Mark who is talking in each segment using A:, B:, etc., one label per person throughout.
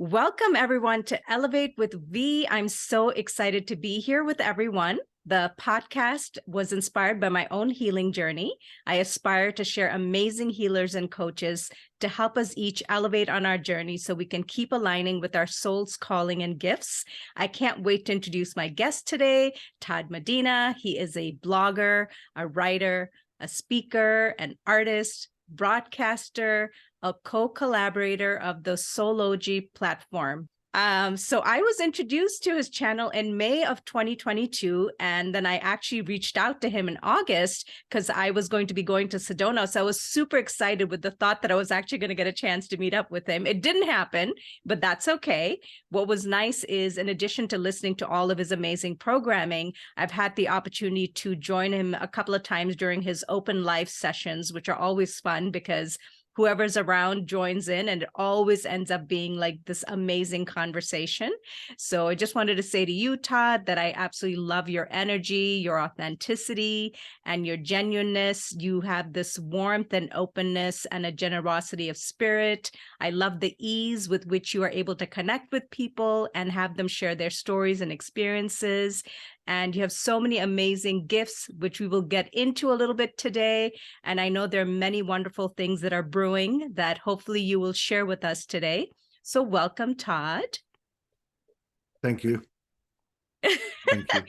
A: Welcome, everyone, to Elevate with V. I'm so excited to be here with everyone. The podcast was inspired by my own healing journey. I aspire to share amazing healers and coaches to help us each elevate on our journey so we can keep aligning with our soul's calling and gifts. I can't wait to introduce my guest today, Todd Medina. He is a blogger, a writer, a speaker, an artist, broadcaster, a co-collaborator of the Soulogy platform. So I was introduced to his channel in May of 2022, and then I actually reached out to him in August because I was going to be going to Sedona. So I was super excited with the thought that I was actually going to get a chance to meet up with him. It didn't happen, but that's okay. What was nice is, in addition to listening to all of his amazing programming, I've had the opportunity to join him a couple of times during his open live sessions, which are always fun because whoever's around joins in, and it always ends up being like this amazing conversation. So I just wanted to say to you, Todd, that I absolutely love your energy, your authenticity, and your genuineness. You have this warmth and openness and a generosity of spirit. I love the ease with which you are able to connect with people and have them share their stories and experiences. And you have so many amazing gifts, which we will get into a little bit today. And I know there are many wonderful things that are brewing that hopefully you will share with us today. So welcome, Todd.
B: Thank you. Thank you.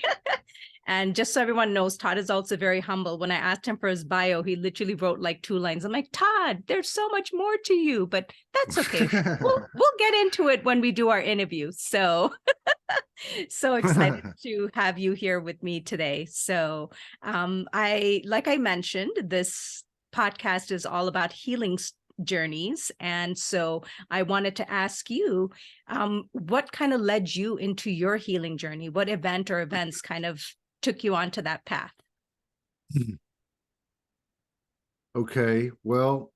A: And just so everyone knows, Todd is also very humble. When I asked him for his bio, he literally wrote like 2 lines. I'm like, Todd, there's so much more to you, but that's okay. We'll get into it when we do our interview. So so excited to have you here with me today. So like I mentioned, this podcast is all about healing journeys. And so I wanted to ask you, what kind of led you into your healing journey? What event or events kind of took you onto that path?
B: Okay, well,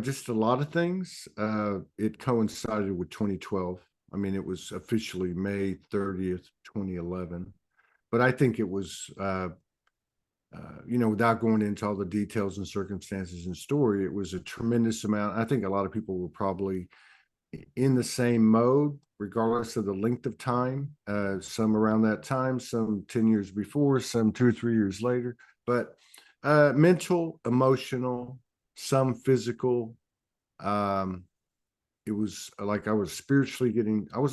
B: just a lot of things. It coincided with 2012. I mean, it was officially May 30th, 2011. But I think it was, without going into all the details and circumstances and story, it was a tremendous amount. I think a lot of people were probably in the same mode, regardless of the length of time, some around that time, some 10 years before, some 2 or 3 years later, but mental, emotional, some physical. It was like I was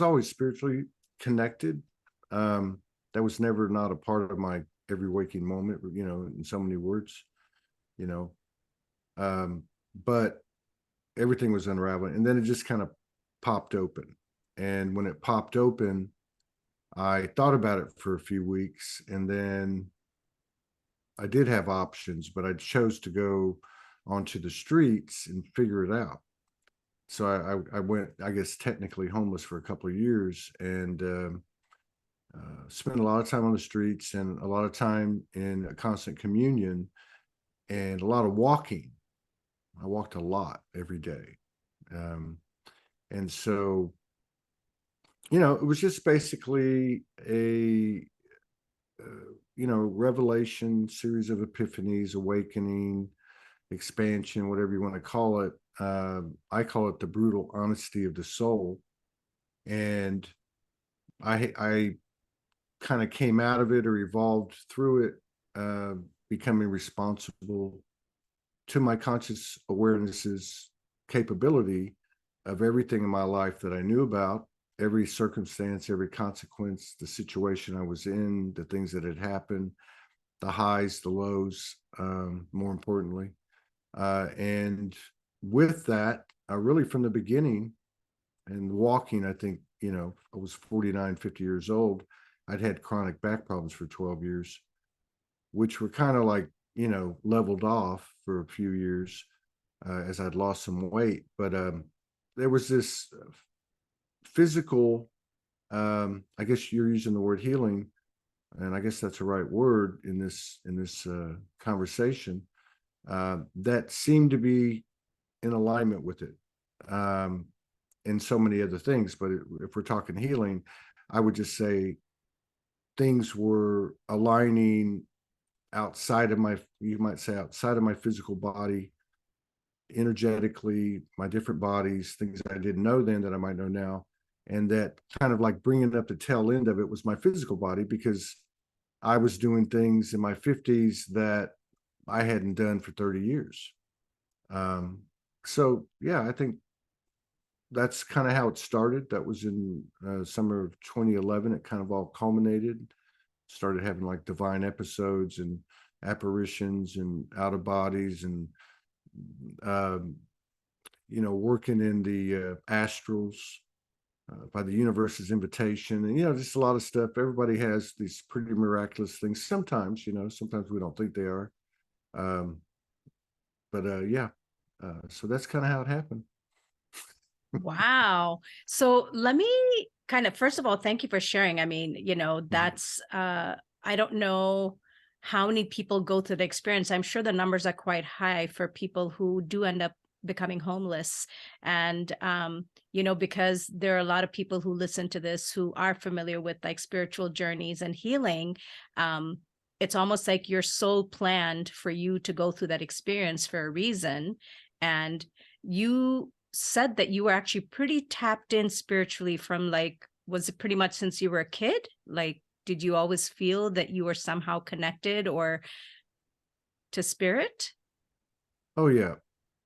B: always spiritually connected. That was never not a part of my every waking moment, in so many words, but everything was unraveling. And then it just kind of popped open. And when it popped open, I thought about it for a few weeks, and then I did have options, but I chose to go onto the streets and figure it out. So I went, I guess, technically homeless for a couple of years, and spent a lot of time on the streets and a lot of time in a constant communion and a lot of walking. I walked a lot every day. And so, it was just basically a, revelation, series of epiphanies, awakening, expansion, whatever you want to call it. I call it the brutal honesty of the soul. And I kind of came out of it or evolved through it, becoming responsible to my conscious awareness's capability of everything in my life that I knew about, every circumstance, every consequence, the situation I was in, the things that had happened, the highs, the lows, more importantly. And with that, I really from the beginning and walking, I think, I was 49, 50 years old. I'd had chronic back problems for 12 years, which were kind of like, leveled off for a few years as I'd lost some weight. But there was this physical, I guess you're using the word healing, and I guess that's the right word in this conversation, that seemed to be in alignment with it, and so many other things. But if we're talking healing, I would just say things were aligning outside of my, you might say, outside of my physical body, energetically, my different bodies, things I didn't know then that I might know now. And that kind of like bringing up the tail end of it was my physical body, because I was doing things in my 50s that I hadn't done for 30 years. So yeah, I think that's kind of how it started. That was in summer of 2011. It kind of all culminated. Started having like divine episodes and apparitions and out of bodies, and um, working in the astrals by the universe's invitation, and just a lot of stuff. Everybody has these pretty miraculous things. Sometimes, sometimes we don't think they are. Um, but yeah, so that's kind of how it happened.
A: Wow. So let me kind of, first of all, thank you for sharing. I mean,
B: Mhm.
A: that's I don't know how many people go through the experience. I'm sure the numbers are quite high for people who do end up becoming homeless. And because there are a lot of people who listen to this who are familiar with like spiritual journeys and healing. Um, it's almost like your soul planned for you to go through that experience for a reason. And you said that you were actually pretty tapped in spiritually from like, was it pretty much since you were a kid? Like, did you always feel that you were somehow connected or to spirit?
B: Oh yeah,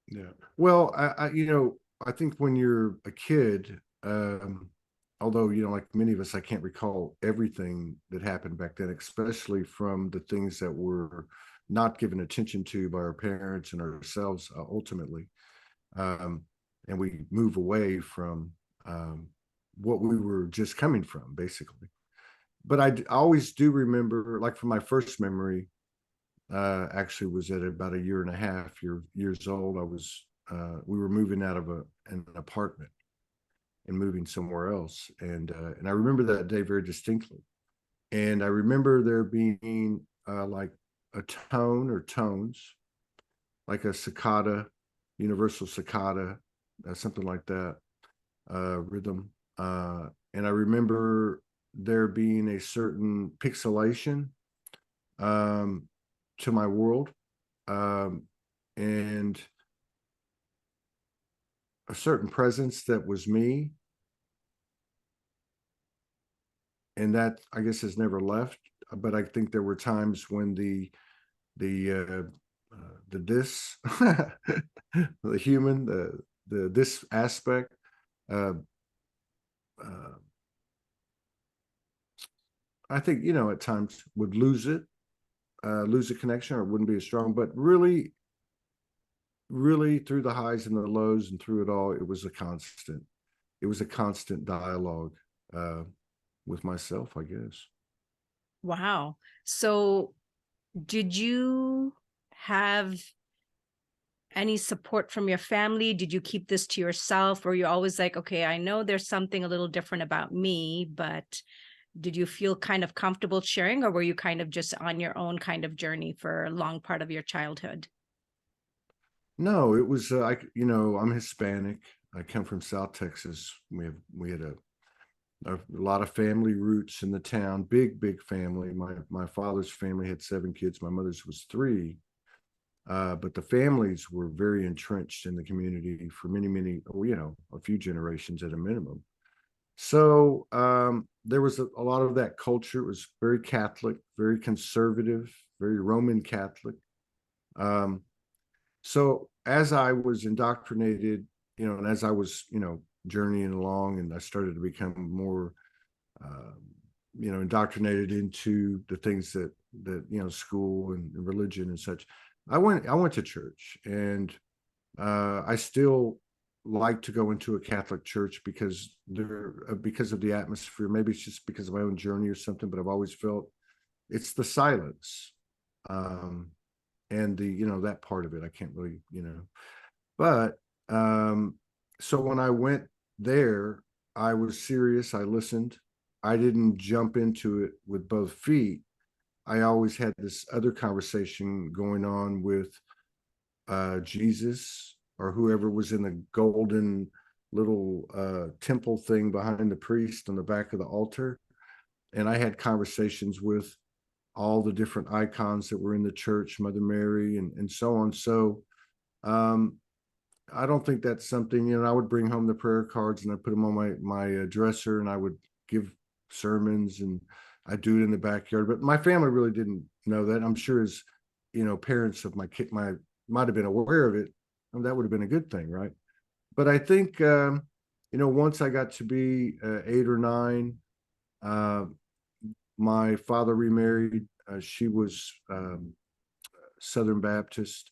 B: yeah. Well, I think when you're a kid, although like many of us, I can't recall everything that happened back then, especially from the things that were not given attention to by our parents and ourselves ultimately. Um, and we move away from what we were just coming from, basically. But I always do remember, like from my first memory, actually was at about a year and a half, years old. We were moving out of an apartment and moving somewhere else, and I remember that day very distinctly. And I remember there being like a tone or tones, like a cicada, universal cicada, something like that, rhythm. And I remember there being a certain pixelation um, to my world, um, and a certain presence that was me, and that I guess has never left. But I think there were times when the the this the human the this aspect uh, uh, I think at times would lose a connection, or it wouldn't be as strong. But really, really through the highs and the lows and through it all, it was a constant. It was a constant dialogue uh, with myself, I guess.
A: Wow. So did you have any support from your family? Did you keep this to yourself? Or were you always like, okay, I know there's something a little different about me, but did you feel kind of comfortable sharing, or were you kind of just on your own kind of journey for a long part of your childhood?
B: No, it was I'm Hispanic. I come from South Texas. We had a lot of family roots in the town. Big family. My father's family had 7 kids. My mother's was 3. But the families were very entrenched in the community for many, a few generations at a minimum. So there was a lot of that culture. It was very Catholic, very conservative, very Roman Catholic. Um, so as I was indoctrinated, and as I was, journeying along, and I started to become more, uh, indoctrinated into the things that school and religion and such. I went to church, and I still like to go into a Catholic church because of the atmosphere. Maybe it's just because of my own journey or something, but I've always felt it's the silence, um, and the that part of it. I can't really but so when I went there, I was serious. I listened. I didn't jump into it with both feet. I always had this other conversation going on with Jesus or whoever was in the golden little temple thing behind the priest on the back of the altar. And I had conversations with all the different icons that were in the church, Mother Mary, and so on. So um, I don't think that's something, I would bring home the prayer cards and I put them on my dresser, and I would give sermons, and I do it in the backyard. But my family really didn't know that. I'm sure as, parents of my kid, might have been aware of it, and that would have been a good thing, right? But I think, once I got to be 8 or 9, uh, my father remarried. She was Southern Baptist.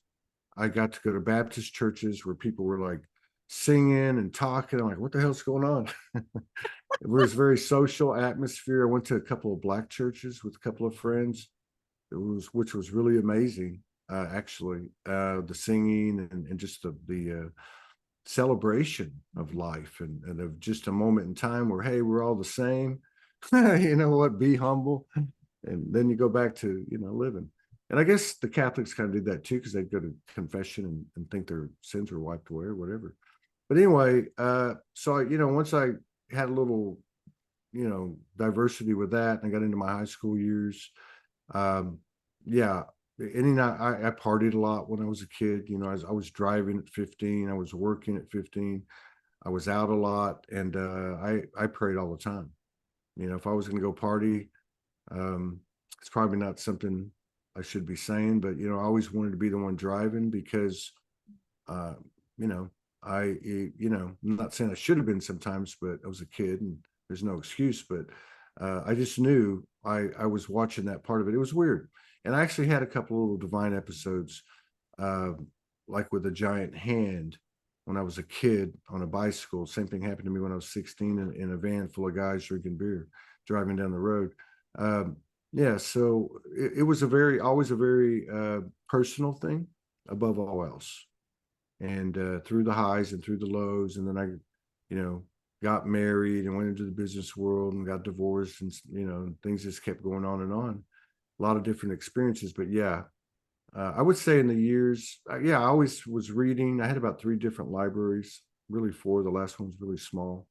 B: I got to go to Baptist churches where people were like singing and talking. I'm like, what the hell's going on? It was a very social atmosphere. I went to a couple of black churches with a couple of friends. Which was really amazing, actually. The singing and just the celebration of life, and of just a moment in time where, hey, we're all the same. You know what? Be humble, and then you go back to living. And I guess the Catholics kind of did that too, because they'd go to confession and think their sins were wiped away or whatever. But anyway, so once I had a little diversity with that, and I got into my high school years, um, yeah, any night I partied a lot when I was a kid. I was driving at 15, I was working at 15, I was out a lot, and I prayed all the time. If I was going to go party, um, it's probably not something I should be saying, but I always wanted to be the one driving, because uh, you know, I'm not saying I should have been sometimes, but I was a kid and there's no excuse. But I just knew I was watching that part of it. It was weird. And I actually had a couple of little divine episodes, uh, like with a giant hand when I was a kid on a bicycle. Same thing happened to me when I was 16 in a van full of guys drinking beer, driving down the road. Um, yeah, so it was always a very personal thing above all else. And through the highs and through the lows, and then I, got married and went into the business world and got divorced, and things just kept going on and on. A lot of different experiences, but yeah, I would say in the years, yeah, I always was reading. I had about 3 different libraries, really 4. The last one was really small.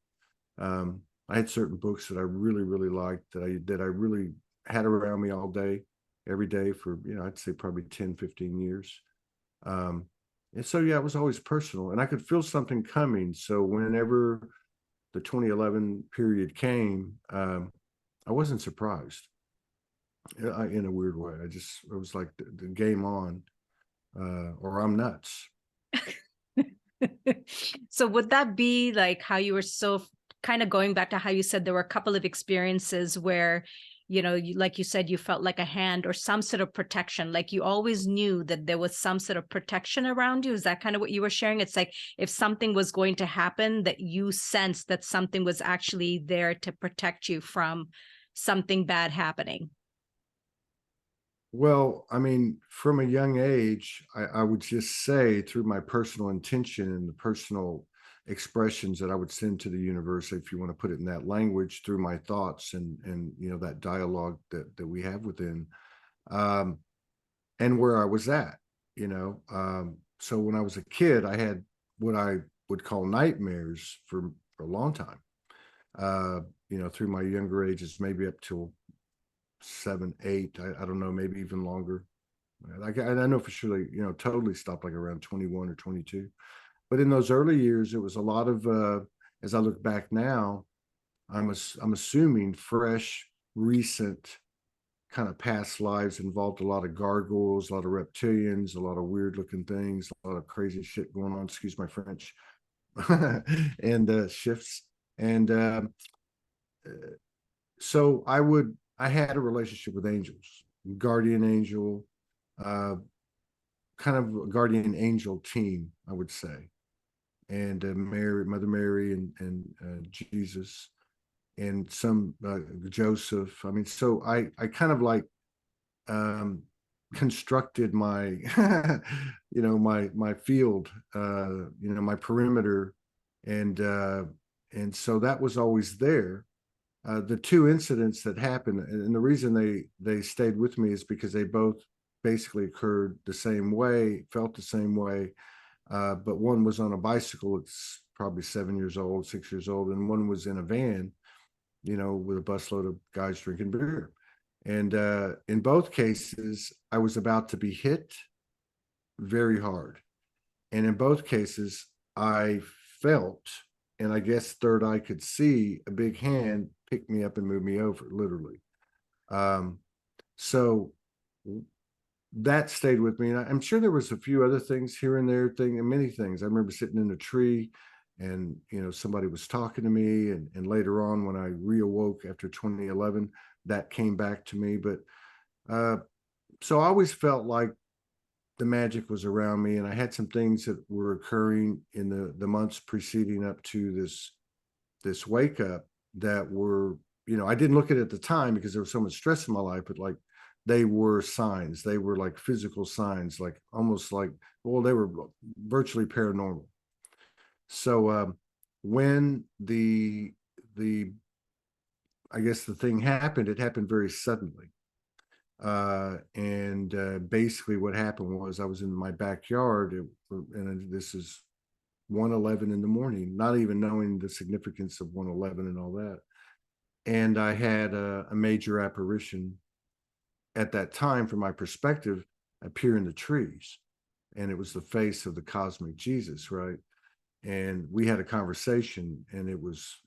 B: I had certain books that I really, really liked, that I really had around me all day, every day for, I'd say probably 10, 15 years. Um, and so, yeah, it was always personal, and I could feel something coming. So whenever the 2011 period came, I wasn't surprised, in a weird way. It was like the game on, or I'm nuts.
A: So would that be like how you were so kind of going back to how you said there were a couple of experiences where, like you said, you felt like a hand or some sort of protection, like you always knew that there was some sort of protection around you? Is that kind of what you were sharing? It's like if something was going to happen, that you sensed that something was actually there to protect you from something bad happening.
B: Well, I mean, from a young age, I would just say, through my personal intention and the personal expressions that I would send to the universe, if you want to put it in that language, through my thoughts and that dialogue that we have within, um, and where I was at, so when I was a kid, I had what I would call nightmares for a long time. Uh, through my younger ages, maybe up till 7, 8. I don't know, maybe even longer. Like I know for sure, like, totally stopped like around 21 or 22. But in those early years, it was a lot of. As I look back now, I'm assuming fresh, recent kind of past lives involved a lot of gargoyles, a lot of reptilians, a lot of weird looking things, a lot of crazy shit going on. Excuse my French, and shifts. And so I had a relationship with angels, guardian angel, uh, kind of a guardian angel team, I would say, and Mother Mary, and Jesus, and some Joseph. I mean, so I kind of like um, constructed my, my field, my perimeter, and and so that was always there. The 2 incidents that happened, and the reason they stayed with me, is because they both basically occurred the same way, felt the same way. But one was on a bicycle. It's probably 7 years old, 6 years old, and one was in a van, with a busload of guys drinking beer. And in both cases, I was about to be hit very hard. And in both cases, I felt, and I guess third eye could see a big hand pick me up and move me over, literally. Um, so that stayed with me. And I'm sure there was a few other things here and there, and many things. I remember sitting in a tree and, somebody was talking to me. And later on, when I reawoke after 2011, that came back to me. But so I always felt like the magic was around me, and I had some things that were occurring in the months preceding up to this wake up that were, I didn't look at it at the time because there was so much stress in my life, but like they were signs. They were like physical signs, like almost like, well, they were virtually paranormal. So when the I guess the thing happened, it happened very suddenly. And basically what happened was I was in my backyard, and this is 1:11 in the morning, not even knowing the significance of 1:11 and all that. And I had a major apparition at that time, from my perspective, appear in the trees. And it was the face of the cosmic Jesus, right? And we had a conversation, and it was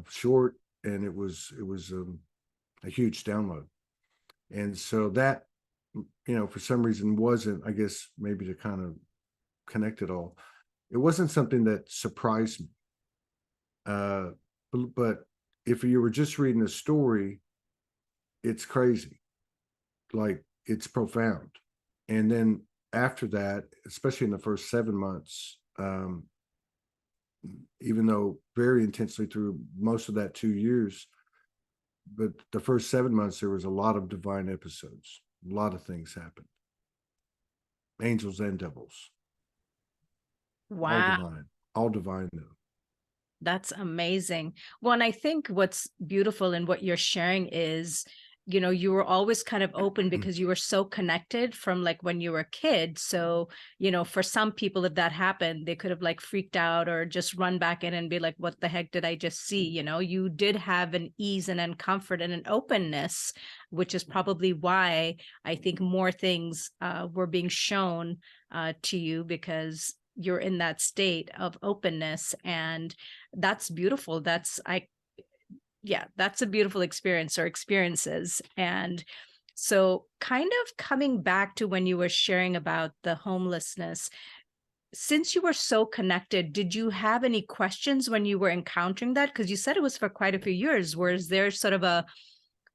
B: short, and it was a huge download. And so that, for some reason wasn't, I guess, maybe to kind of connect it all, it wasn't something that surprised me. But if you were just reading a story, it's crazy. Like, it's profound. And then after that, especially in the first 7 months, even though very intensely through most of that 2 years, but the first 7 months, there was a lot of divine episodes. A lot of things happened. Angels and devils. All
A: Wow.
B: divine. All divine, though.
A: That's amazing. Well, and I think what's beautiful in what you're sharing is, you were always kind of open because you were so connected from like when you were a kid. So, for some people, if that happened, they could have like freaked out or just run back in and be like, what the heck did I just see? You did have an ease and an comfort and an openness, which is probably why I think more things were being shown to you, because you're in that state of openness. And that's beautiful. That's a beautiful experience or experiences. And so, kind of coming back to when you were sharing about the homelessness, since you were so connected, did you have any questions when you were encountering that? Because you said it was for quite a few years. Was there sort of a,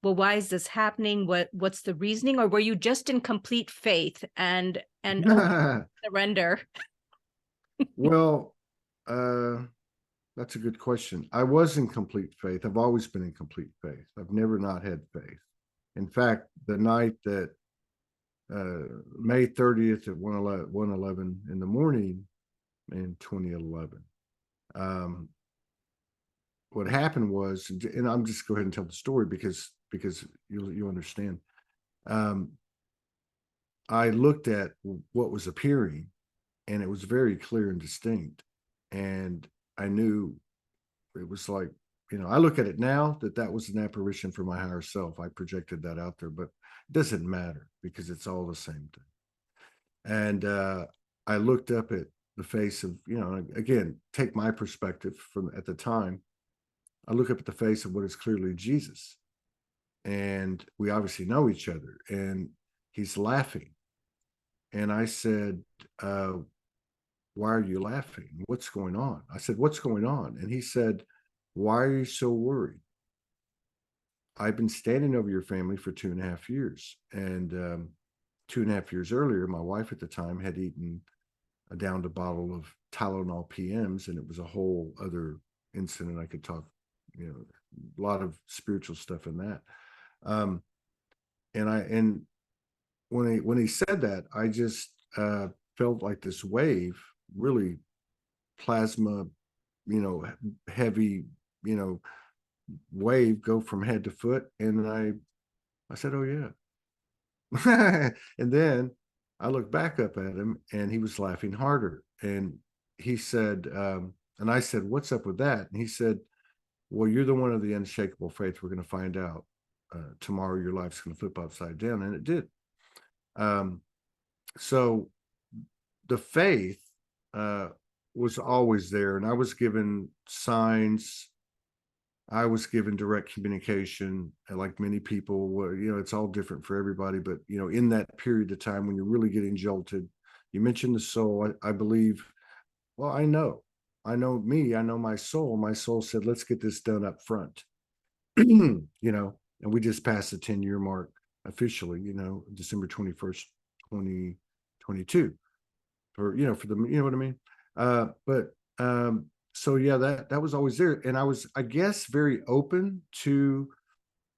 A: well, why is this happening? What's the reasoning? Or were you just in complete faith and surrender?
B: Well, that's a good question. I was in complete faith. I've always been in complete faith. I've never not had faith. In fact, the night that May 30th at 1:11 in the morning in 2011, what happened was, and I'm just go ahead and tell the story because you'll understand. I looked at what was appearing, and it was very clear and distinct, and I knew it was like, I look at it now that was an apparition for my higher self. I projected that out there, but it doesn't matter because it's all the same thing. And I looked up at the face of, again, take my perspective from at the time. I look up at the face of what is clearly Jesus, and we obviously know each other, and he's laughing. And I said, why are you laughing? What's going on? I said, what's going on? And he said, why are you so worried? I've been standing over your family for 2.5 years. And 2.5 years earlier, my wife at the time had eaten a downed a bottle of Tylenol PMs, and it was a whole other incident. I could talk, a lot of spiritual stuff in that. And when he said that, I just felt like this wave, really plasma, heavy, wave go from head to foot. And I said, oh yeah. And then I looked back up at him, and he was laughing harder. And he said, and I said, what's up with that? And he said, well, you're the one of the unshakable faith. We're going to find out tomorrow. Your life's going to flip upside down. And it did. So the faith uh, was always there, and I was given signs. I was given direct communication, and like many people, it's all different for everybody. But in that period of time when you're really getting jolted, you mentioned the soul. I believe. Well, I know me. I know my soul. My soul said, "Let's get this done up front." And we just passed the 10-year mark officially. December 21st, 2022. For the what I mean. But so yeah, that was always there, and I was, I guess, very open to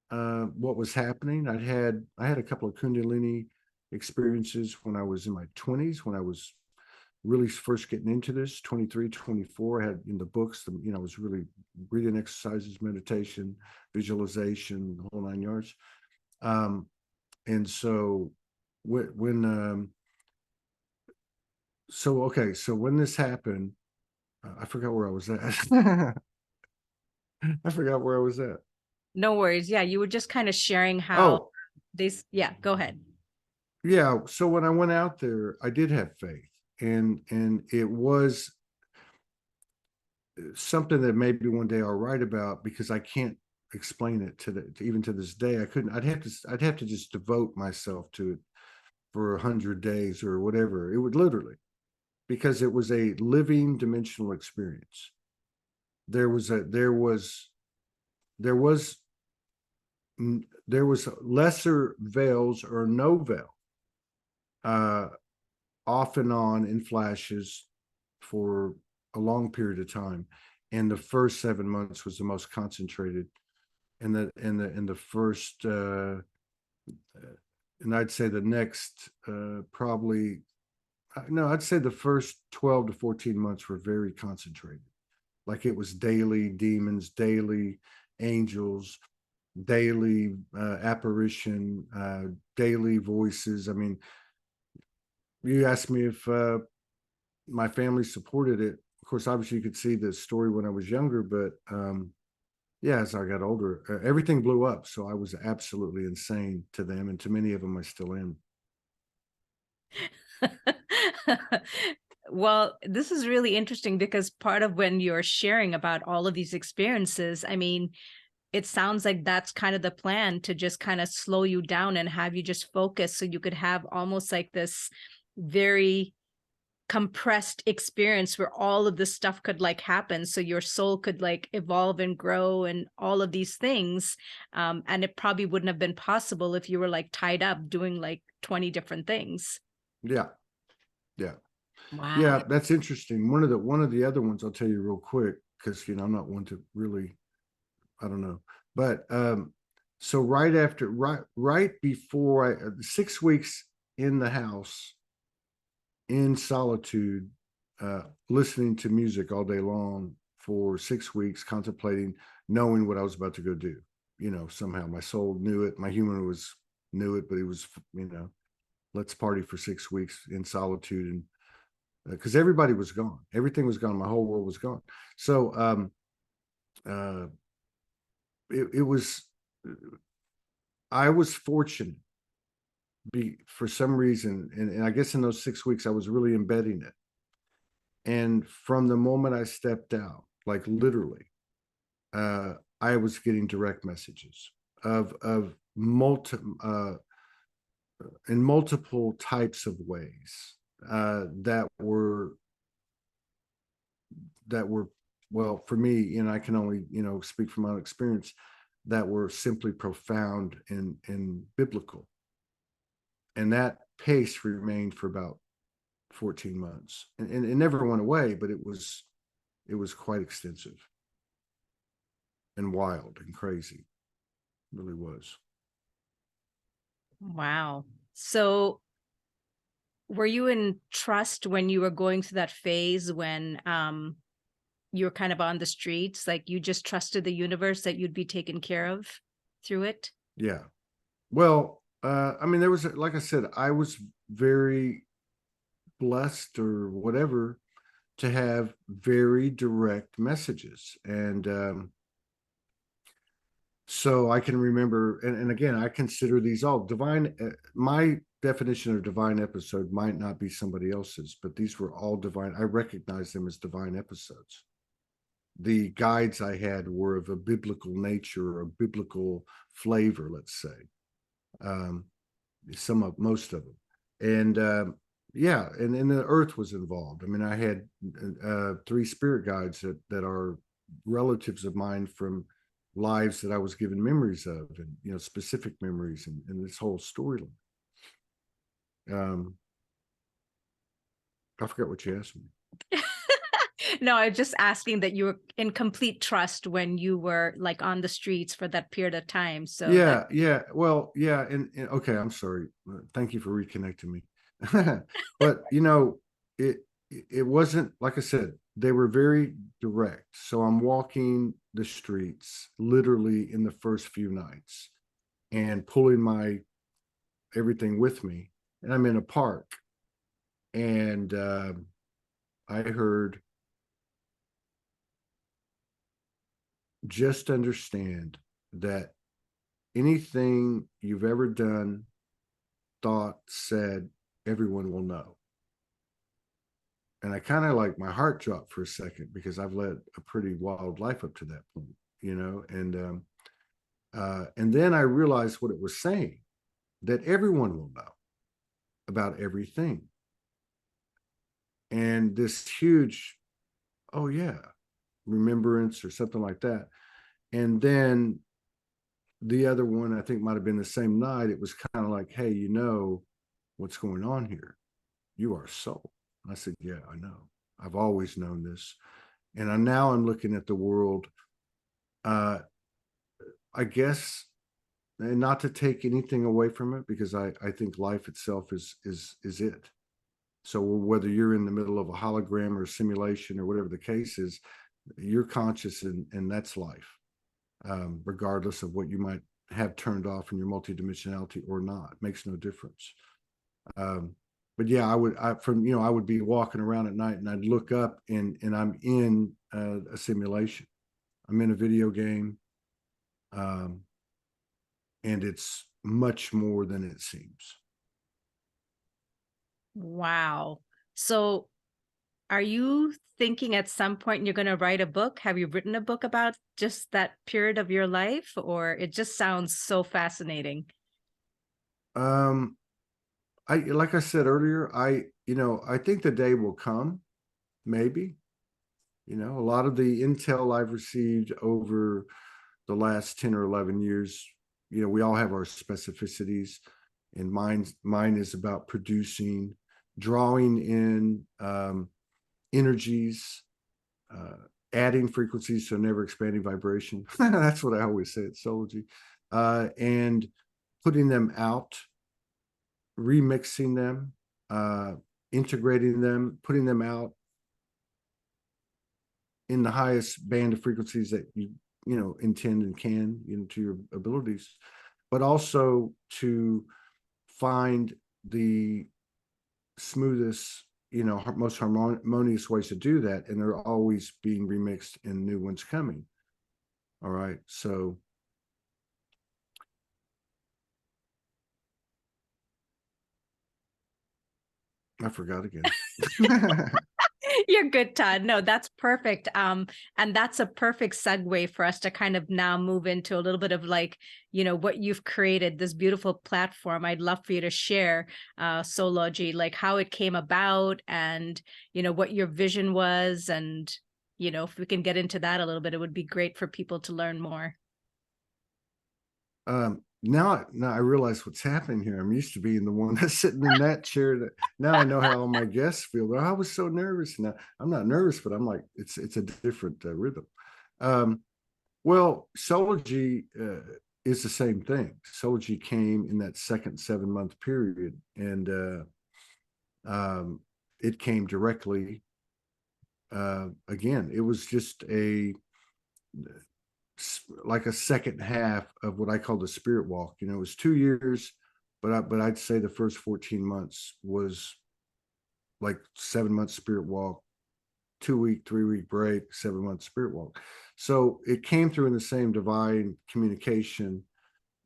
B: what was happening. I had a couple of Kundalini experiences when I was in my 20s, when I was really first getting into this, 23, 24. I had in the books, I was really breathing exercises, meditation, visualization, the whole 9 yards. And so when so okay, so when this happened, I forgot where I was at. I forgot where I was at.
A: No worries. Yeah, you were just kind of sharing how
B: Oh,
A: yeah, go ahead.
B: yeah. So when I went out there, I did have faith, and it was something that maybe one day I'll write about, because I can't explain it even to this day. I couldn't. I'd have to just devote myself to it for 100 days or whatever. It would literally, because it was a living dimensional experience. There was there was there was lesser veils or no veil, uh, off and on in flashes for a long period of time. And the first 7 months was the most concentrated. And the first, and I'd say the next, probably, no, I'd say the first 12 to 14 months were very concentrated. Like it was daily demons, daily angels, daily apparition, daily voices. I mean, you asked me if my family supported it. Of course, obviously, you could see the story when I was younger, but yeah, as I got older, everything blew up. So I was absolutely insane to them, and to many of them, I still am.
A: Well, this is really interesting because part of when you're sharing about all of these experiences, I mean, it sounds like that's kind of the plan, to just kind of slow you down and have you just focus so you could have almost like this very compressed experience where all of this stuff could like happen, so your soul could like evolve and grow and all of these things. And it probably wouldn't have been possible if you were like tied up doing like 20 different things.
B: Yeah, yeah,
A: Wow.
B: yeah. That's interesting. One of the other ones I'll tell you real quick, because I'm not one to really, I don't know, but so right before 6 weeks in the house in solitude, listening to music all day long for 6 weeks, contemplating, knowing what I was about to go do. Somehow my soul knew it, my human was knew it, but it was, let's party for 6 weeks in solitude, and because everybody was gone, everything was gone, my whole world was gone. So uh, it was, I was fortunate, for some reason, and I guess in those 6 weeks I was really embedding it. And from the moment I stepped out, like literally, I was getting direct messages of in multiple types of ways, that were, well, for me, I can only speak from my own experience, that were simply profound and biblical. And that pace remained for about 14 months, and it never went away, but it was quite extensive and wild and crazy. It really was.
A: Wow. So were you in trust when you were going through that phase when you were kind of on the streets, like you just trusted the universe that you'd be taken care of through it?
B: Yeah. Well, I mean, there was, like I said, I was very blessed or whatever to have very direct messages. And so I can remember, and again, I consider these all divine. My definition of divine episode might not be somebody else's, but these were all divine. I recognize them as divine episodes. The guides I had were of a biblical nature or a biblical flavor, let's say. Um, most of them. And yeah, and the earth was involved. I mean, I had 3 spirit guides that are relatives of mine from lives that I was given memories of, and specific memories, and this whole storyline. I forgot what you asked me.
A: No, I'm just asking that you were in complete trust when you were like on the streets for that period of time. So that
B: Yeah. Well, yeah, and okay, I'm sorry. Thank you for reconnecting me. But it it wasn't, like I said, they were very direct. So I'm walking the streets literally in the first few nights and pulling my everything with me, and I'm in a park, and I heard, just understand that anything you've ever done, thought, said, everyone will know. And I kind of, like, my heart dropped for a second, because I've led a pretty wild life up to that point, and then I realized what it was saying, that everyone will know about everything. And this huge, oh yeah, remembrance or something like that. And then the other one, I think, might have been the same night. It was kind of like, hey, what's going on here? You are soul. I said, yeah, I know. I've always known this. And I'm looking at the world, I guess, and not to take anything away from it, because I think life itself is it. So whether you're in the middle of a hologram or a simulation or whatever the case is, you're conscious, and that's life, regardless of what you might have turned off in your multidimensionality or not. It makes no difference. But yeah, I would be walking around at night, and I'd look up, and I'm in a simulation. I'm in a video game, and it's much more than it seems.
A: wow. So are you thinking at some point you're going to write a book? Have you written a book about just that period of your life, or it just sounds so fascinating?
B: Um, like I said earlier, I think the day will come, maybe. A lot of the intel I've received over the last 10 or 11 years, we all have our specificities, and mine is about producing, drawing in energies, adding frequencies to never expanding vibration. That's what I always say at Soulogy. And putting them out, remixing them, integrating them, putting them out in the highest band of frequencies that you intend and can, to your abilities, but also to find the smoothest, most harmonious ways to do that, and they're always being remixed and new ones coming. All right, so I forgot again.
A: You're good, Todd. No, that's perfect. And that's a perfect segue for us to kind of now move into a little bit of like, what you've created, this beautiful platform. I'd love for you to share Soulogy, like how it came about, and what your vision was. And if we can get into that a little bit, it would be great for people to learn more.
B: Now I realize what's happening here. I'm used to being the one that's sitting in that chair. Now I know how all my guests feel. I was so nervous. Now I'm not nervous, but I'm like, it's a different rhythm. Well, Soulogy is the same thing. Soulogy came in that second 7-month period, and it came directly. Again, it was just like a second half of what I call the spirit walk. It was 2 years, but I'd say the first 14 months was like 7 months spirit walk, 2-week, 3-week break, 7 months spirit walk. So it came through in the same divine communication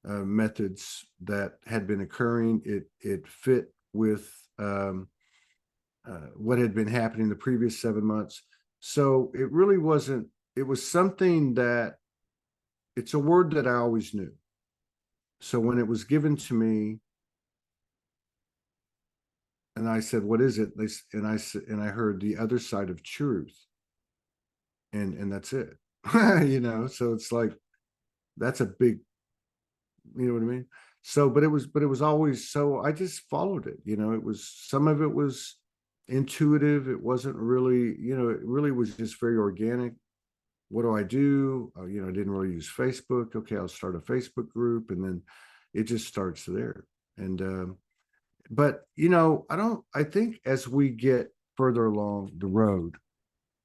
B: methods that had been occurring. It fit with what had been happening the previous 7 months. So it really wasn't, it was something that, it's a word that I always knew. So when it was given to me, and I said, "What is it?" And I heard the other side of truth, and that's it. So it's like, that's a big, you know what I mean? So, but it was always, so I just followed it. It was, some of it was intuitive. It wasn't really, it really was just very organic. What do I do? I didn't really use Facebook. Okay, I'll start a Facebook group, and then it just starts there. And but I think as we get further along the road,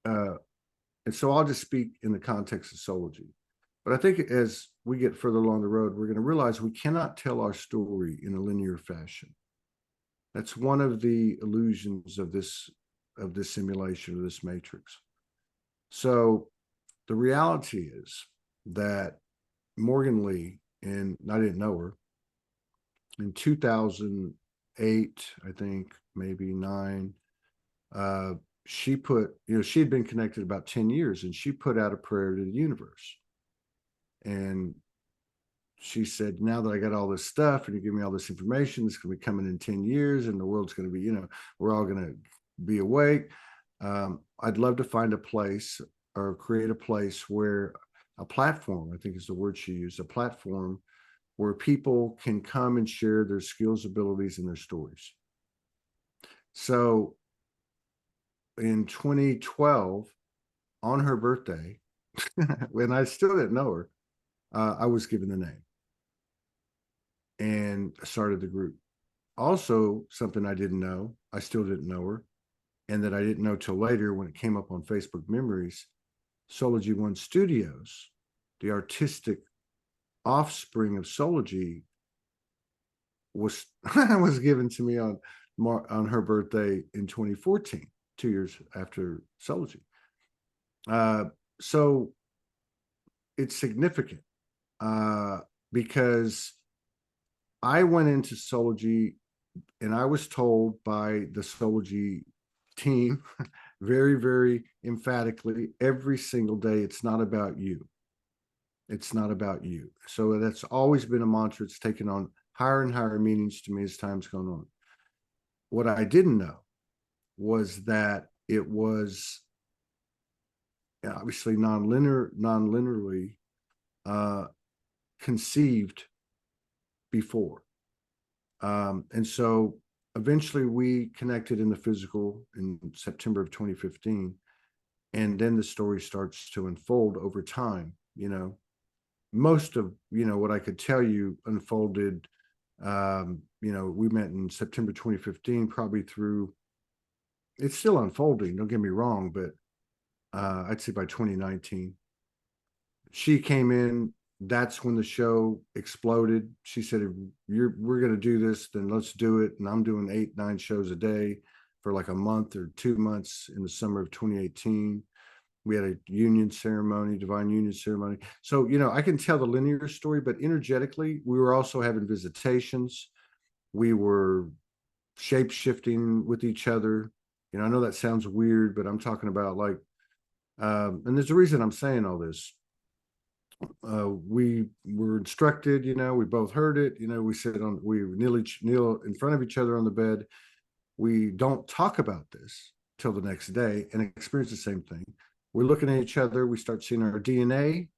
B: uh, and so I'll just speak in the context of Soulogy. But I think as we get further along the road, we're going to realize we cannot tell our story in a linear fashion. That's one of the illusions of this simulation, of this matrix. So the reality is that Morgan Lee, and I didn't know her, in 2008, I think, maybe nine, she put, she had been connected about 10 years, and she put out a prayer to the universe. And she said, now that I got all this stuff and you give me all this information, it's going to be coming in 10 years and the world's going to be, we're all going to be awake. I'd love to find a place, or create a place where, a platform, I think is the word she used, a platform where people can come and share their skills, abilities, and their stories. So in 2012, on her birthday, when I still didn't know her, I was given the name and started the group. Also, something I didn't know, I still didn't know her, and that I didn't know till later when it came up on Facebook Memories, Soulogy One Studios, the artistic offspring of Soulogy, was was given to me on her birthday in 2014, 2 years after Soulogy. So it's significant because I went into Soulogy and I was told by the Soulogy team very, very emphatically every single day, it's not about you. It's not about you. So that's always been a mantra. It's taken on higher and higher meanings to me as time's gone on. What I didn't know was that it was obviously non-linearly conceived before. And so eventually we connected in the physical in September of 2015. And then the story starts to unfold over time. Most of, what I could tell you unfolded, we met in September 2015, probably through, it's still unfolding, don't get me wrong, but I'd say by 2019, she came in. That's when the show exploded. She said, if we're going to do this, then let's do it. And I'm doing 8-9 shows a day for like a month or 2 months in the summer of 2018. We had a union ceremony, divine union ceremony. So, I can tell the linear story, but energetically, we were also having visitations. We were shape shifting with each other. I know that sounds weird, but I'm talking about like, and there's a reason I'm saying all this. We were instructed, we both heard it, we kneel in front of each other on the bed. We don't talk about this till the next day and experience the same thing. We're looking at each other. We start seeing our DNA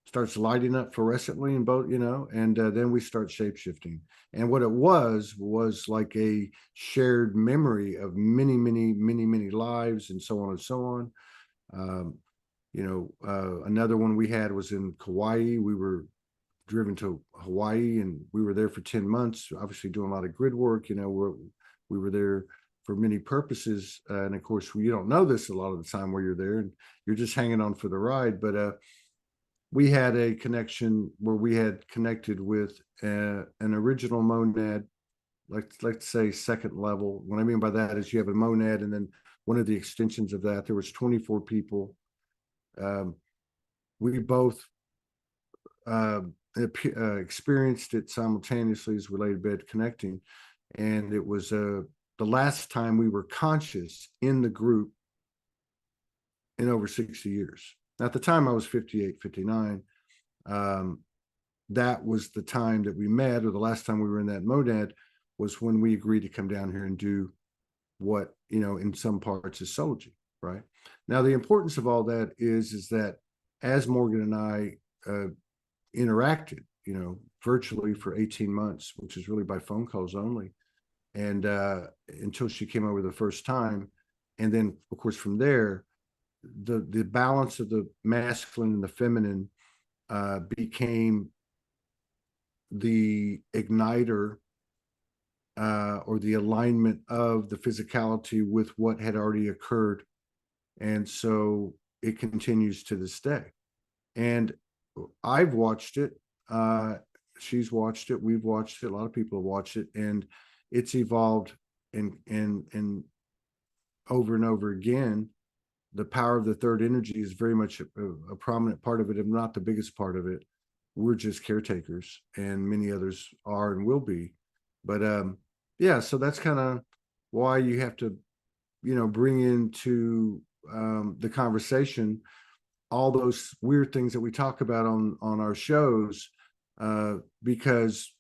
B: starts lighting up fluorescently in both, and then we start shape shifting. And what it was like a shared memory of many, many, many, many lives, and so on and so on. Another one we had was in Kauai. We were driven to Hawaii, and we were there for 10 months, obviously doing a lot of grid work. We were there for many purposes. And of course, you don't know this a lot of the time where you're there, and you're just hanging on for the ride. But we had a connection where we had connected with an original monad, let's say second level. What I mean by that is you have a monad, and then one of the extensions of that, there was 24 people. We both experienced it simultaneously as we laid in bed connecting. And it was the last time we were conscious in the group in over 60 years. Now, at the time I was 58, 59. That was the time that we met, or the last time we were in that monad was when we agreed to come down here and do what, in some parts is Soulogy, right? Now, the importance of all that is that as Morgan and I interacted, virtually for 18 months, which is really by phone calls only, and until she came over the first time. And then, of course, from there, the balance of the masculine and the feminine became the igniter or the alignment of the physicality with what had already occurred. And so it continues to this day. And I've watched it. She's watched it. We've watched it. A lot of people have watched it, and it's evolved and over and over again. The power of the third energy is very much a prominent part of it, if not the biggest part of it. We're just caretakers, and many others are and will be. But yeah, so that's kind of why you have to, bring into the conversation all those weird things that we talk about on our shows, because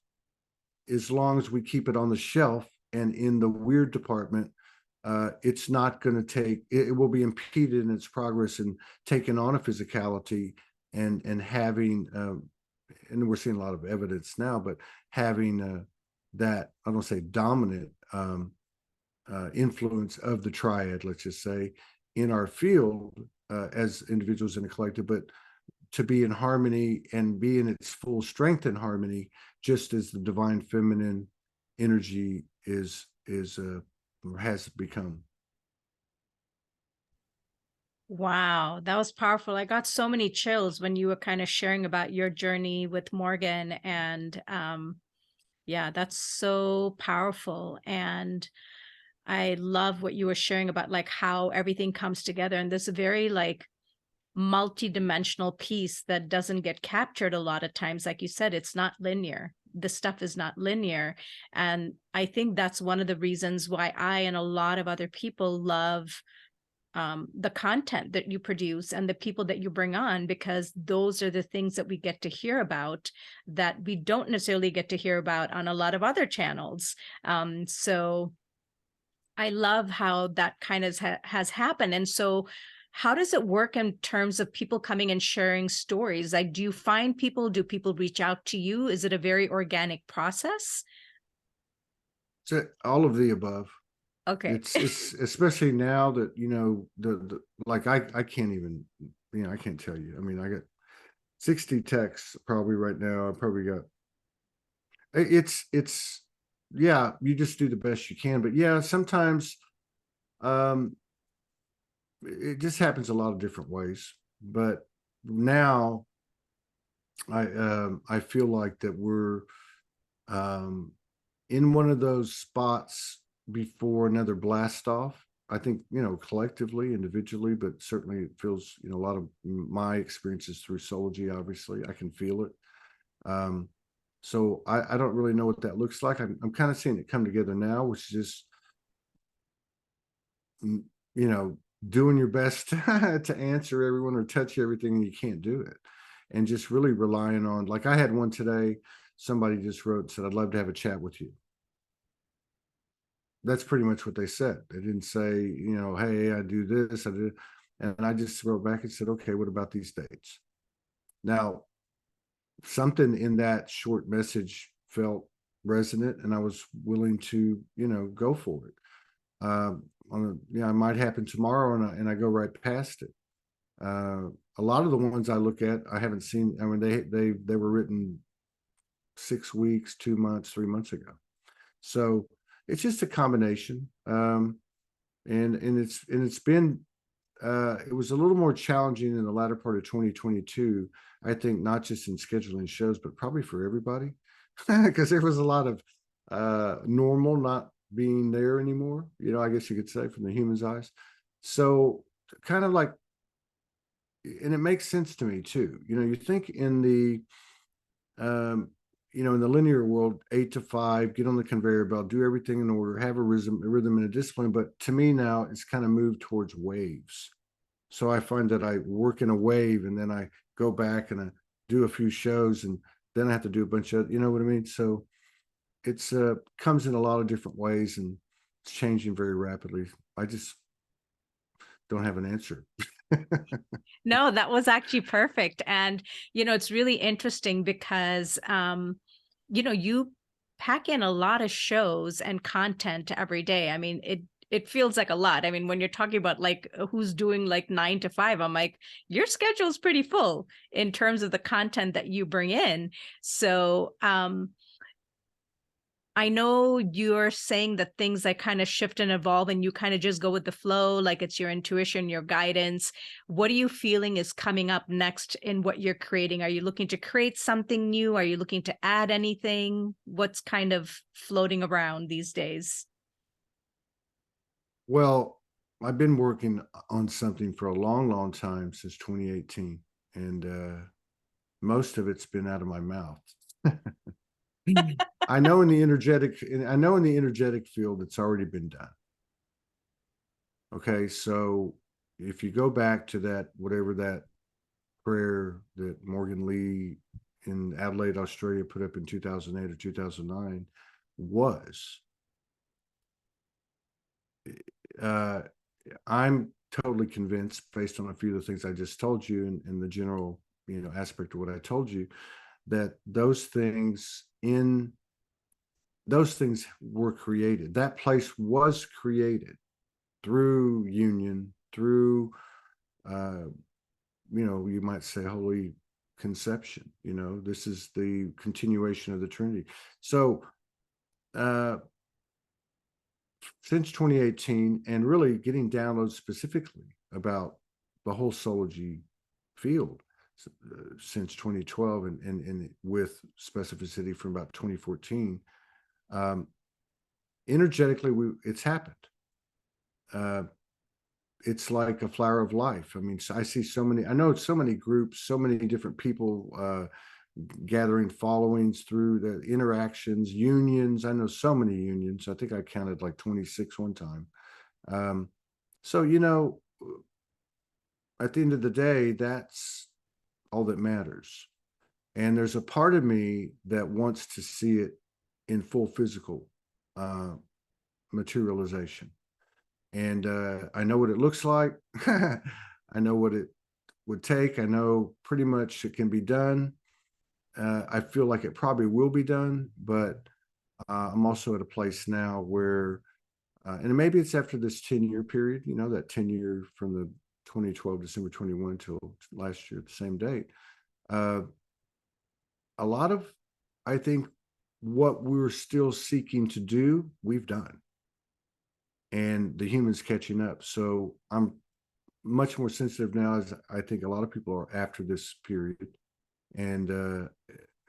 B: as long as we keep it on the shelf and in the weird department, it's not going to take, it will be impeded in its progress and taking on a physicality and having, and we're seeing a lot of evidence now, but having that, I don't say dominant influence of the triad, let's just say, in our field as individuals in a collective, but to be in harmony and be in its full strength and harmony, just as the divine feminine energy is or has become.
A: Wow, that was powerful. I got so many chills when you were kind of sharing about your journey with Morgan. And yeah, that's so powerful. And I love what you were sharing about like how everything comes together. And this very like multi-dimensional piece that doesn't get captured a lot of times. Like you said, it's not linear. This stuff is not linear. And I think that's one of the reasons why I and a lot of other people love the content that you produce and the people that you bring on, because those are the things that we get to hear about that we don't necessarily get to hear about on a lot of other channels. So I love how that kind of has happened. And so how does it work in terms of people coming and sharing stories? Like, do you find people, do people reach out to you? Is it a very organic process?
B: So all of the above.
A: Okay.
B: It's especially now that, the like I can't even, I can't tell you. I mean, I got 60 texts probably right now. I probably got, it's yeah, you just do the best you can. But yeah, sometimes it just happens a lot of different ways. But now I feel like that we're in one of those spots before another blast off. I think, collectively, individually, but certainly it feels, a lot of my experiences through Soulogy, obviously, I can feel it. So I don't really know what that looks like. I'm kind of seeing it come together now, which is just, doing your best to answer everyone or touch everything, and you can't do it. And just really relying on, like I had one today, somebody just wrote, said, I'd love to have a chat with you. That's pretty much what they said. They didn't say, hey, I do this, I do. And I just wrote back and said, okay, what about these dates? Now, something in that short message felt resonant, and I was willing to, go for it. It might happen tomorrow, and I go right past it. A lot of the ones I look at, I haven't seen. I mean, they were written 6 weeks, 2 months, 3 months ago. So it's just a combination. And it's been it was a little more challenging in the latter part of 2022. I think not just in scheduling shows, but probably for everybody, because there was a lot of normal not being there anymore. I guess you could say from the human's eyes. So kind of like, and it makes sense to me too. You think in the you know, in the linear world, 8 to 5, get on the conveyor belt, do everything in order, have a rhythm and a discipline. But to me now, it's kind of moved towards waves. So I find that I work in a wave, and then I go back and I do a few shows, and then I have to do a bunch of, you know what I mean? So it's comes in a lot of different ways, and it's changing very rapidly. I just don't have an answer.
A: No, that was actually perfect. And, it's really interesting because, you pack in a lot of shows and content every day. I mean, it feels like a lot. I mean, when you're talking about like who's doing like 9 to 5, I'm like, your schedule is pretty full in terms of the content that you bring in. So, I know you're saying that things like kind of shift and evolve and you kind of just go with the flow, like it's your intuition, your guidance. What are you feeling is coming up next in what you're creating? Are you looking to create something new? Are you looking to add anything? What's kind of floating around these days?
B: Well, I've been working on something for a long, long time, since 2018, and most of it's been out of my mouth. I know in the energetic field, it's already been done. Okay, so if you go back to that, whatever that prayer that Morgan Lee in Adelaide, Australia put up in 2008 or 2009 was, uh, I'm totally convinced, based on a few of the things I just told you, and the general, aspect of what I told you, that those things were created. That place was created through union, through, you might say, holy conception. This is the continuation of the Trinity. So, since 2018, and really getting downloads specifically about the whole Soulogy field, since 2012, and with specificity from about 2014, energetically, it's happened. It's like a flower of life. I mean, I see I know so many groups, so many different people gathering followings through the interactions, unions. I know so many unions. I think I counted like 26 one time. So, at the end of the day, that's all that matters. And there's a part of me that wants to see it in full physical materialization. And I know what it looks like. I know what it would take. I know pretty much it can be done. I feel like it probably will be done, but I'm also at a place now where, and maybe it's after this 10-year period, that 10-year from the 2012, December 21 till last year, the same date. A lot of, I think, what we're still seeking to do, we've done. And the humans catching up. So I'm much more sensitive now, as I think a lot of people are after this period. And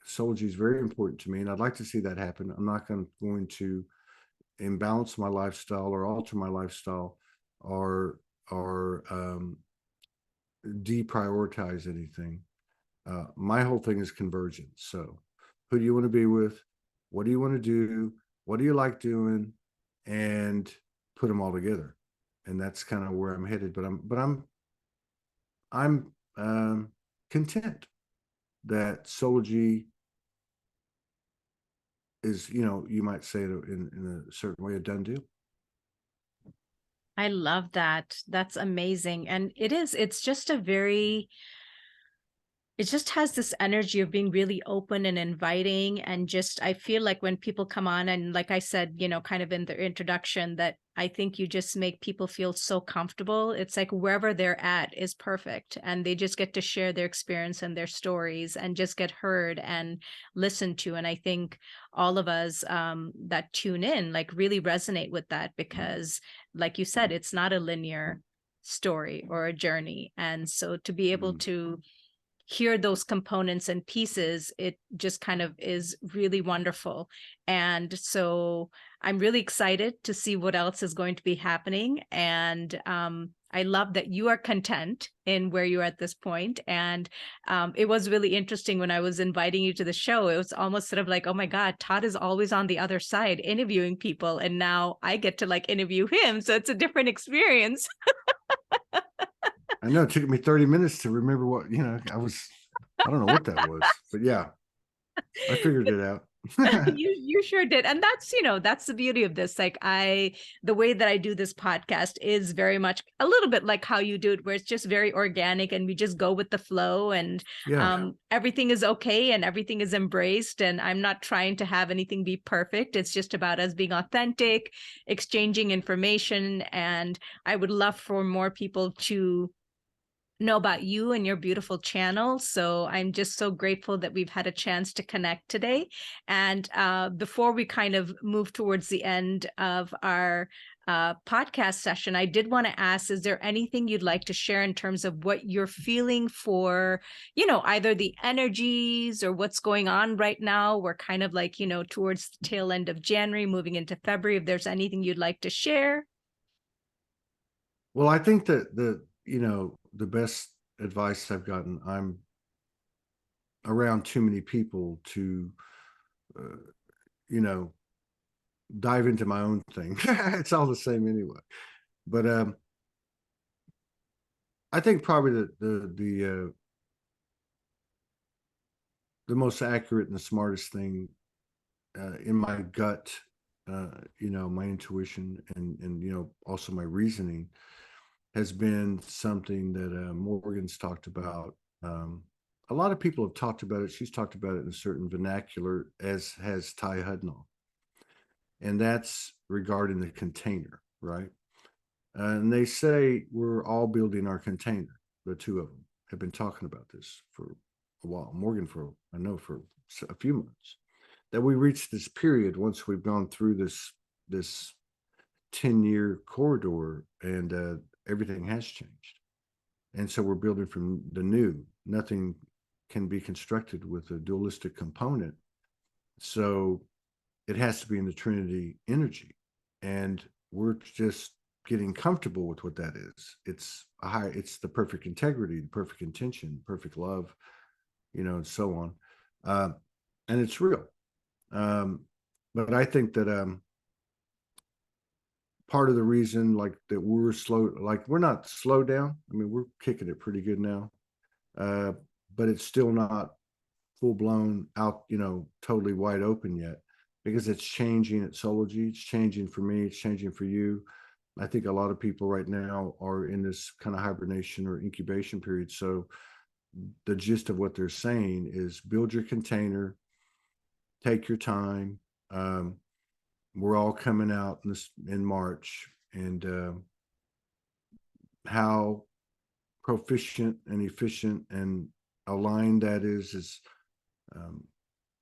B: Soulogy is very important to me, and I'd like to see that happen. I'm not going to imbalance my lifestyle or alter my lifestyle or deprioritize anything. My whole thing is convergence. So who do you want to be with? What do you want to do? What do you like doing? And put them all together. And that's kind of where I'm headed. But I'm content that Soulogy is, you might say it in a certain way, a done deal.
A: I love that. That's amazing. And it's just it just has this energy of being really open and inviting. And just, I feel like when people come on, and like I said, kind of in the introduction, that I think you just make people feel so comfortable. It's like wherever they're at is perfect. And they just get to share their experience and their stories and just get heard and listened to. And I think all of us that tune in, like, really resonate with that because, like you said, it's not a linear story or a journey. And so to be able to hear those components and pieces, it just kind of is really wonderful. And so I'm really excited to see what else is going to be happening. And I love that you are content in where you are at this point. And it was really interesting when I was inviting you to the show. It was almost sort of like, oh my God, Todd is always on the other side interviewing people. And now I get to like interview him. So it's a different experience.
B: I know it took me 30 minutes to remember what, I don't know what that was, but yeah, I figured it out.
A: You sure did. And that's, that's the beauty of this. Like the way that I do this podcast is very much a little bit like how you do it, where it's just very organic and we just go with the flow, and
B: Yeah.
A: everything is okay and everything is embraced. And I'm not trying to have anything be perfect. It's just about us being authentic, exchanging information. And I would love for more people to know about you and your beautiful channel. So I'm just so grateful that we've had a chance to connect today. And before we kind of move towards the end of our podcast session, I did want to ask, is there anything you'd like to share in terms of what you're feeling for, either the energies or what's going on right now? We're kind of like, towards the tail end of January, moving into February. If there's anything you'd like to share.
B: Well, I think that the best advice I've gotten, I'm around too many people to, uh, you know, dive into my own thing. It's all the same anyway. But I think probably the most accurate and the smartest thing in my gut, my intuition and also my reasoning has been something that Morgan's talked about. A lot of people have talked about it. She's talked about it in a certain vernacular, as has Ty Hudnall, and that's regarding the container, right? And they say we're all building our container. The two of them have been talking about this for a while. Morgan I know for a few months. That we reach this period once we've gone through this 10-year corridor, and everything has changed. And so we're building from the new. Nothing can be constructed with a dualistic component. So it has to be in the Trinity energy. And we're just getting comfortable with what that is. It's the perfect integrity, the perfect intention, perfect love, and so on. And it's real. But I think that part of the reason like that we're slow, like we're not slowed down. I mean, we're kicking it pretty good now. But it's still not full blown out, totally wide open yet, because it's changing at Soulogy. It's changing for me. It's changing for you. I think a lot of people right now are in this kind of hibernation or incubation period. So the gist of what they're saying is build your container, take your time. We're all coming out in March, and how proficient and efficient and aligned that is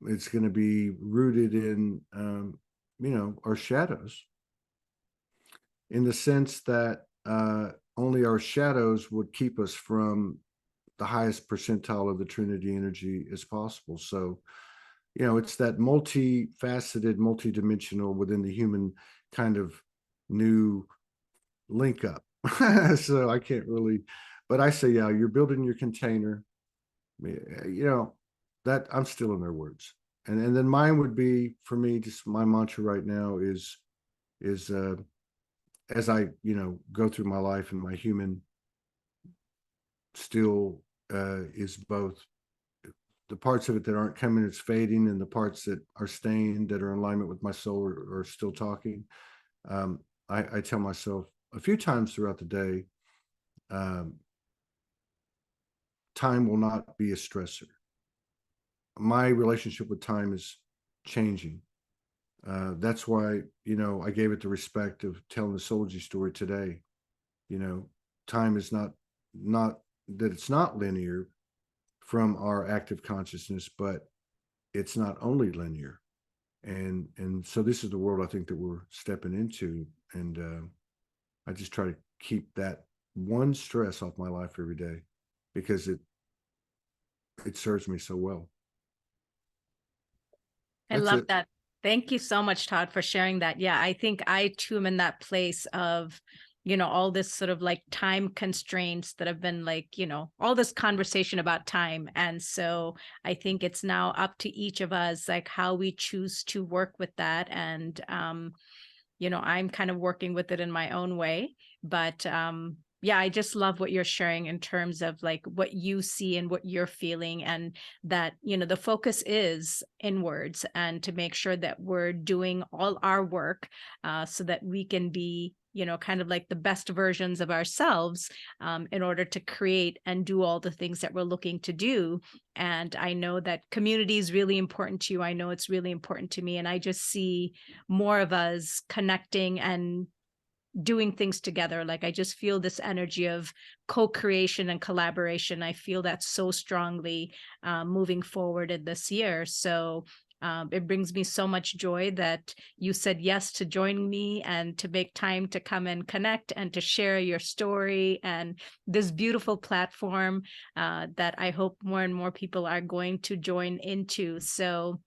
B: it's going to be rooted in our shadows, in the sense that only our shadows would keep us from the highest percentile of the Trinity energy as possible. So it's that multifaceted, multidimensional within the human kind of new link up. So I can't really, but I say, yeah, you're building your container. That I'm still in their words. And then mine would be, for me, just my mantra right now is as I, go through my life, and my human still is both the parts of it that aren't coming, it's fading, and the parts that are staying, that are in alignment with my soul, are still talking. I tell myself a few times throughout the day, time will not be a stressor. My relationship with time is changing. That's why, I gave it the respect of telling the Soulogy story today. Time is not that it's not linear from our active consciousness, but it's not only linear. And so this is the world I think that we're stepping into. And I just try to keep that one stress off my life every day, because it serves me so well.
A: I
B: That's
A: love
B: it.
A: that. Thank you so much, Todd, for sharing that. Yeah, I think I too am in that place of, all this sort of like time constraints that have been like, all this conversation about time. And so I think it's now up to each of us, like how we choose to work with that. And, I'm kind of working with it in my own way. But yeah, I just love what you're sharing in terms of like what you see and what you're feeling, and that, the focus is inwards, and to make sure that we're doing all our work so that we can be, kind of like the best versions of ourselves in order to create and do all the things that we're looking to do. And I know that community is really important to you. I know it's really important to me. And I just see more of us connecting and doing things together. Like I just feel this energy of co-creation and collaboration. I feel that so strongly moving forward in this year. So it brings me so much joy that you said yes to joining me and to make time to come and connect and to share your story and this beautiful platform that I hope more and more people are going to join into. So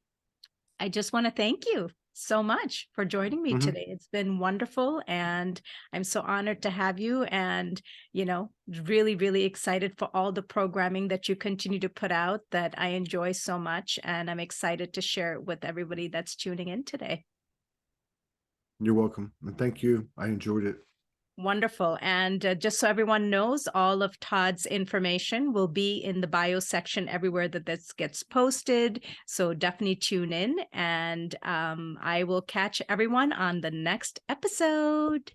A: I just want to thank you so much for joining me
B: Hmm.
A: today. It's been wonderful, and I'm so honored to have you, and, really, really excited for all the programming that you continue to put out that I enjoy so much. And I'm excited to share it with everybody that's tuning in today.
B: You're welcome. And thank you. I enjoyed it.
A: Wonderful. And just so everyone knows, all of Todd's information will be in the bio section everywhere that this gets posted. So definitely tune in, and I will catch everyone on the next episode.